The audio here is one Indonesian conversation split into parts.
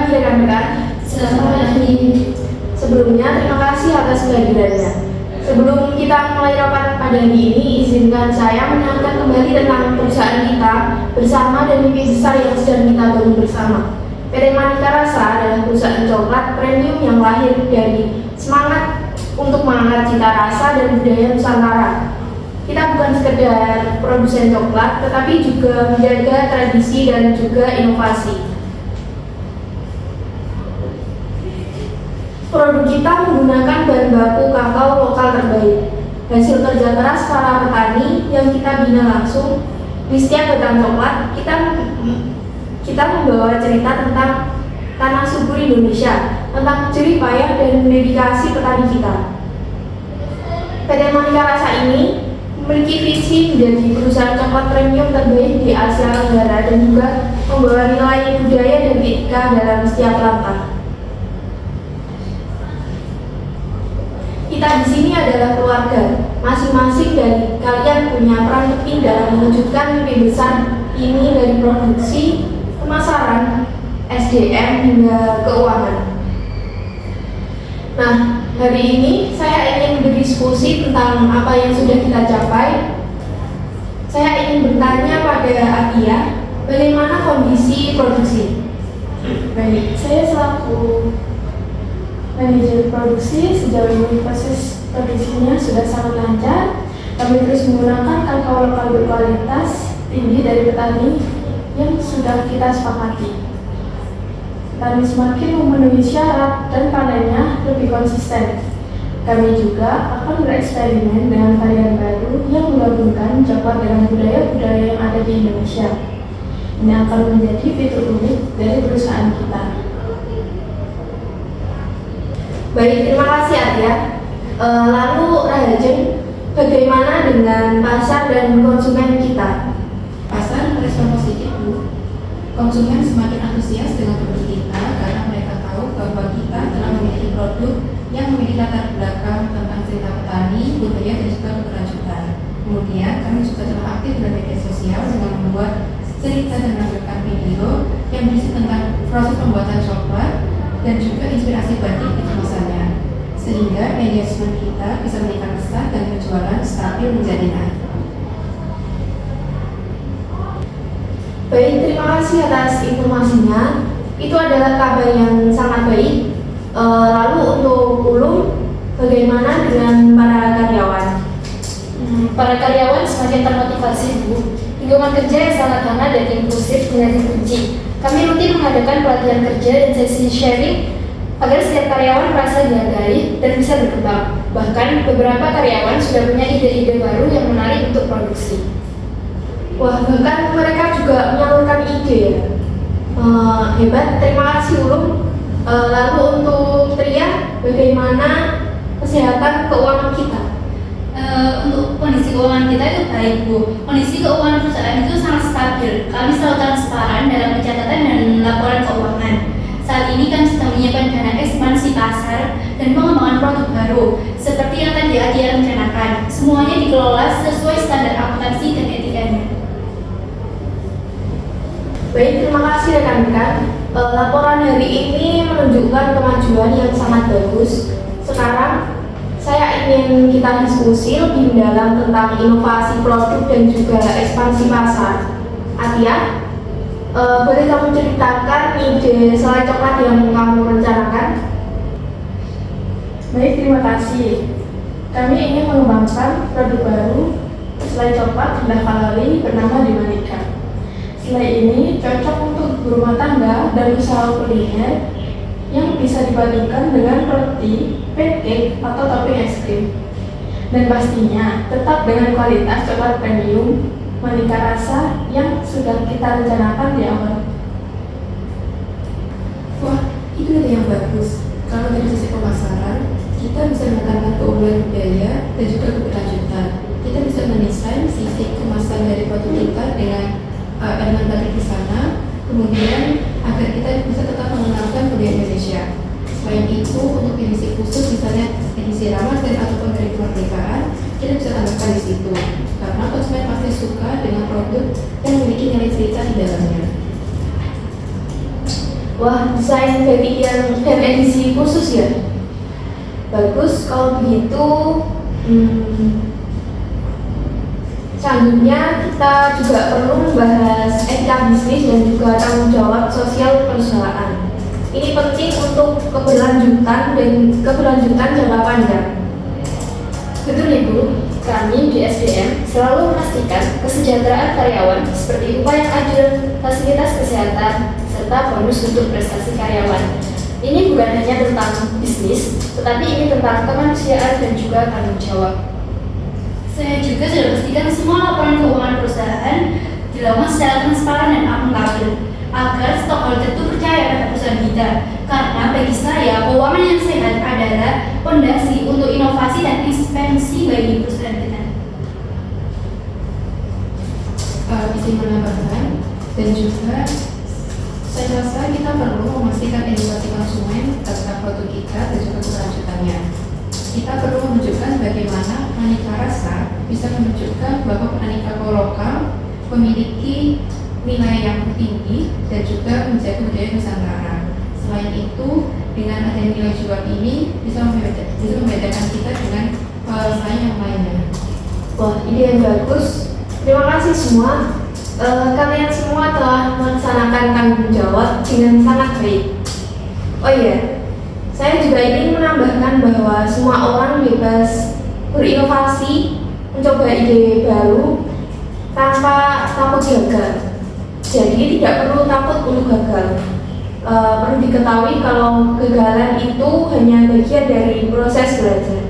pagi rekan-rekan. Selamat pagi. Sebelumnya terima kasih atas kehadirannya. Sebelum kita mulai rapat pada hari ini, izinkan saya mengingatkan kembali tentang perusahaan kita bersama dan mimpi besar yang sedang kita bangun bersama. PT Manika Rasa adalah perusahaan coklat premium yang lahir dari semangat untuk mengangkat cita rasa dan budaya Nusantara. Kita bukan sekedar produsen coklat, tetapi juga menjaga tradisi dan juga inovasi. Produk kita menggunakan bahan baku kakao lokal terbaik, hasil kerja keras para petani yang kita bina langsung. Di setiap batang coklat, kita membawa cerita tentang tanah subur Indonesia, tentang jerih payah dan dedikasi petani kita. PT Manika Rasa ini memiliki visi menjadi perusahaan coklat premium terbaik di Asia Tenggara dan juga membawa nilai budaya dan etika dalam setiap langkah. Kita di sini adalah keluarga. Masing-masing dari kalian punya peran penting dalam mewujudkan mimpi besar ini, dari produksi, pemasaran, SDM hingga keuangan. Nah, hari ini saya ingin berdiskusi tentang apa yang sudah kita capai. Saya ingin bertanya pada Atia, bagaimana kondisi produksi? Baik, saya selaku manajer produksi, sejauh ini proses produksinya sudah sangat lancar. Kami terus menggunakan kakao lokal berkualitas tinggi dari petani yang sudah kita sepakati. Petani semakin memenuhi syarat dan panennya lebih konsisten. Kami juga akan bereksperimen dengan varian baru yang menggabungkan coklat dengan budaya-budaya yang ada di Indonesia. Ini akan menjadi fitur unik dari perusahaan kita. Baik, terima kasih Atia. Lalu Rahajen, bagaimana dengan pasar dan konsumen kita? Pasar merespon positif, Bu. Konsumen semakin antusias dengan produk kita karena mereka tahu bahwa kita telah memiliki produk yang memiliki latar belakang tentang cerita petani, budaya, dan juga keberlanjutan. Kemudian kami juga telah aktif dalam media sosial dengan membuat cerita dan menampilkan video yang berisi tentang proses pembuatan coklat dan juga inspirasi batik di kemasannya, sehingga engagement kita bisa meningkat pesat dan penjualan stabil menjadi naik. Baik, terima kasih atas informasinya. Itu adalah kabar yang sangat baik. Lalu untuk Ulum, bagaimana dengan para karyawan? Para karyawan semakin termotivasi, Bu. Lingkungan kerja yang sangat hangat dan inklusif menjadi kunci. Kami rutin mengadakan pelatihan kerja dan sesi sharing agar setiap karyawan merasa dihargai dan bisa berkembang. Bahkan beberapa karyawan sudah punya ide-ide baru yang menarik untuk produksi. Wah, bahkan mereka juga menyalurkan ide ya. Hebat, terima kasih Ulum. Lalu untuk Tria, bagaimana kesehatan keuangan kita? Untuk kondisi keuangan kita itu baik, Bu. Kondisi keuangan perusahaan itu sangat stabil. Kami selalu transparan dalam pencatatan dan laporan keuangan. Saat ini kami sedang menyiapkan dana ekspansi pasar dan pengembangan produk baru seperti yang tadi Adia rencanakan. Semuanya dikelola sesuai standar akuntansi dan etikanya. Baik, terima kasih rekan-rekan. Laporan hari ini menunjukkan kemajuan yang sangat bagus. Sekarang saya ingin kita diskusi lebih mendalam tentang inovasi produk dan juga ekspansi pasar. Atia, boleh kamu ceritakan ide selai coklat yang kamu rencanakan? Baik, terima kasih. Kami ingin mengembangkan produk baru selai coklat rendah kalori bernama Manika. Selai ini cocok untuk berumah tangga dan usaha kuliner yang bisa dipadukan dengan roti, pancake, atau topping es krim. Dan pastinya tetap dengan kualitas coklat premium Manika Rasa yang sudah kita rencanakan di awal. Wah, itu ide yang bagus. Kalau dari sisi pemasaran, kita bisa menekankan keunggulan budaya dan juga keberlanjutan. Kita bisa mendesain sisi kemasan dari produk kita dengan elemen batik di sana, kemudian agar kita bisa tetap mengenalkan budaya Indonesia. Selain itu, untuk edisi khusus misalnya edisi Ramadan ataupun dari kemerdekaan, kita bisa tambahkan di situ karena konsumen pasti suka dengan produk yang memiliki nilai cerita di dalamnya. Wah, desain batik yang dan edisi khusus ya? Bagus, kalau begitu selanjutnya kita juga perlu membahas etika bisnis dan juga tanggung jawab sosial perusahaan. Ini penting untuk keberlanjutan jangka panjang. Betul Ibu, kami di SDM selalu memastikan kesejahteraan karyawan seperti upah yang adil, fasilitas kesehatan, serta bonus untuk prestasi karyawan. Ini bukan hanya tentang bisnis, tetapi ini tentang kemanusiaan dan juga tanggung jawab. Saya juga sudah pastikan semua laporan keuangan perusahaan dilakukan secara transparan dan akuntabel agar stakeholder itu percaya pada perusahaan kita. Karena bagi saya, keuangan yang sehat adalah fondasi untuk inovasi dan ekspansi bagi perusahaan kita. Izin menambahkan, dan juga saya rasa kita perlu memastikan edukasi konsumen tentang produk kita dan juga keberlanjutannya. Kita perlu menunjukkan bagaimana aneka rasa bisa menunjukkan bahwa aneka lokal memiliki nilai yang tinggi dan juga menjaga budaya Nusantara. Selain itu, dengan adanya nilai jual ini bisa membedakan kita dengan pesaing yang lainnya. Wah, ide yang bagus. Terima kasih semua. Kalian semua telah melaksanakan tanggung jawab dengan sangat baik. Oh iya, saya juga ingin menambahkan bahwa semua orang bebas berinovasi, mencoba ide baru tanpa takut gagal. Jadi tidak perlu takut untuk gagal. Perlu diketahui kalau kegagalan itu hanya bagian dari proses belajar.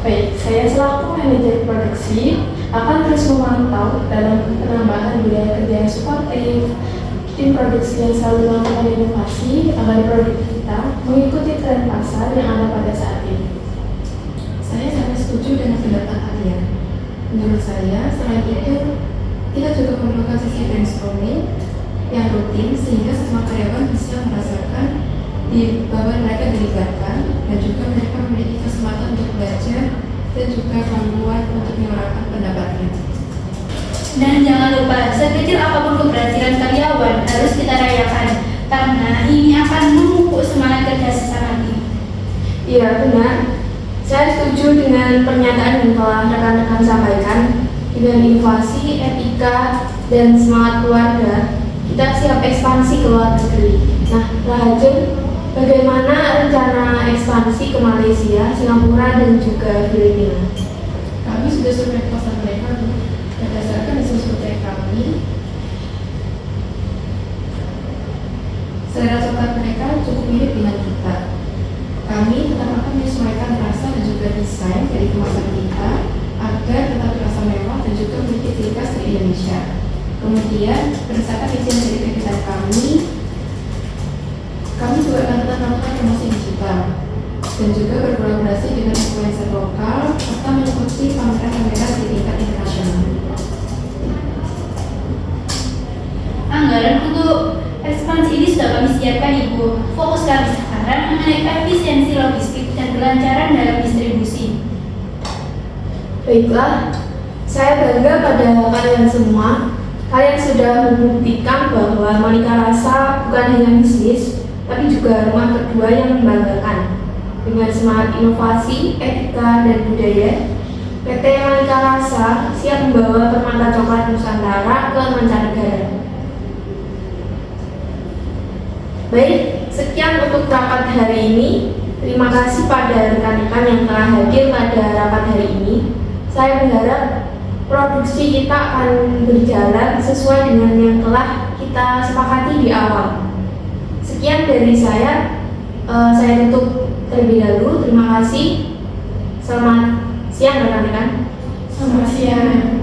Baik, saya selaku manajer produksi akan terus memantau dalam penambahan budaya kerja yang suportif, tim produksi yang selalu melakukan inovasi agar produk kita mengikuti tren pasar yang ada pada saat ini. Saya sangat setuju dengan pendapat kalian. Menurut saya, selain itu, kita juga memerlukan sesi brainstorming yang rutin sehingga semua karyawan bisa merasakan bahwa mereka dilibatkan dan juga mereka memiliki kesempatan untuk belajar dan juga kemampuan untuk menyuarakan pendapatnya. Dan jangan lupa, sekecil apapun keberhasilan karyawan harus kita rayakan karena ini akan memupuk semangat kerja sesama tim. Iya, benar. Saya setuju dengan pernyataan yang telah rekan-rekan sampaikan. Dengan inovasi, etika, dan semangat keluarga, kita siap ekspansi ke luar negeri. Nah, Rahajun, bagaimana rencana ekspansi ke Malaysia, Singapura, dan juga Filipina? Kami sudah survei pasar mereka berdasarkan hasil survei kami. Selera coklat mereka cukup mirip dengan kita. Kami tetap akan menyesuaikan rasa dan juga desain dari kemasan kita agar tetap terasa mewah dan juga memiliki ciri khas dari Indonesia. Kemudian, berdasarkan izin dari kegiatan kami juga akan tetap melakukan promosi digital dan juga berkolaborasi dengan influencer lokal serta mengikuti pameran-pameran di tingkat internasional. Anggaran untuk ekspansi ini sudah kami siapkan Ibu. Fokus kami sekarang mengenai efisiensi logistik dan kelancaran dalam distribusi. Baiklah, saya bangga pada kalian semua. Kalian sudah membuktikan bahwa Monica Rasa bukan hanya bisnis, tapi juga rumah kedua yang membanggakan. Dengan semangat inovasi, etika, dan budaya, PT Monica Rasa siap membawa permata coklat Nusantara ke mancanegara. Baik, sekian untuk rapat hari ini. Terima kasih pada rekan-rekan yang telah hadir pada rapat hari ini. Saya berharap produksi kita akan berjalan sesuai dengan yang telah kita sepakati di awal. Sekian dari saya tutup terlebih dahulu. Terima kasih. Selamat siang rekan-rekan. Selamat siang.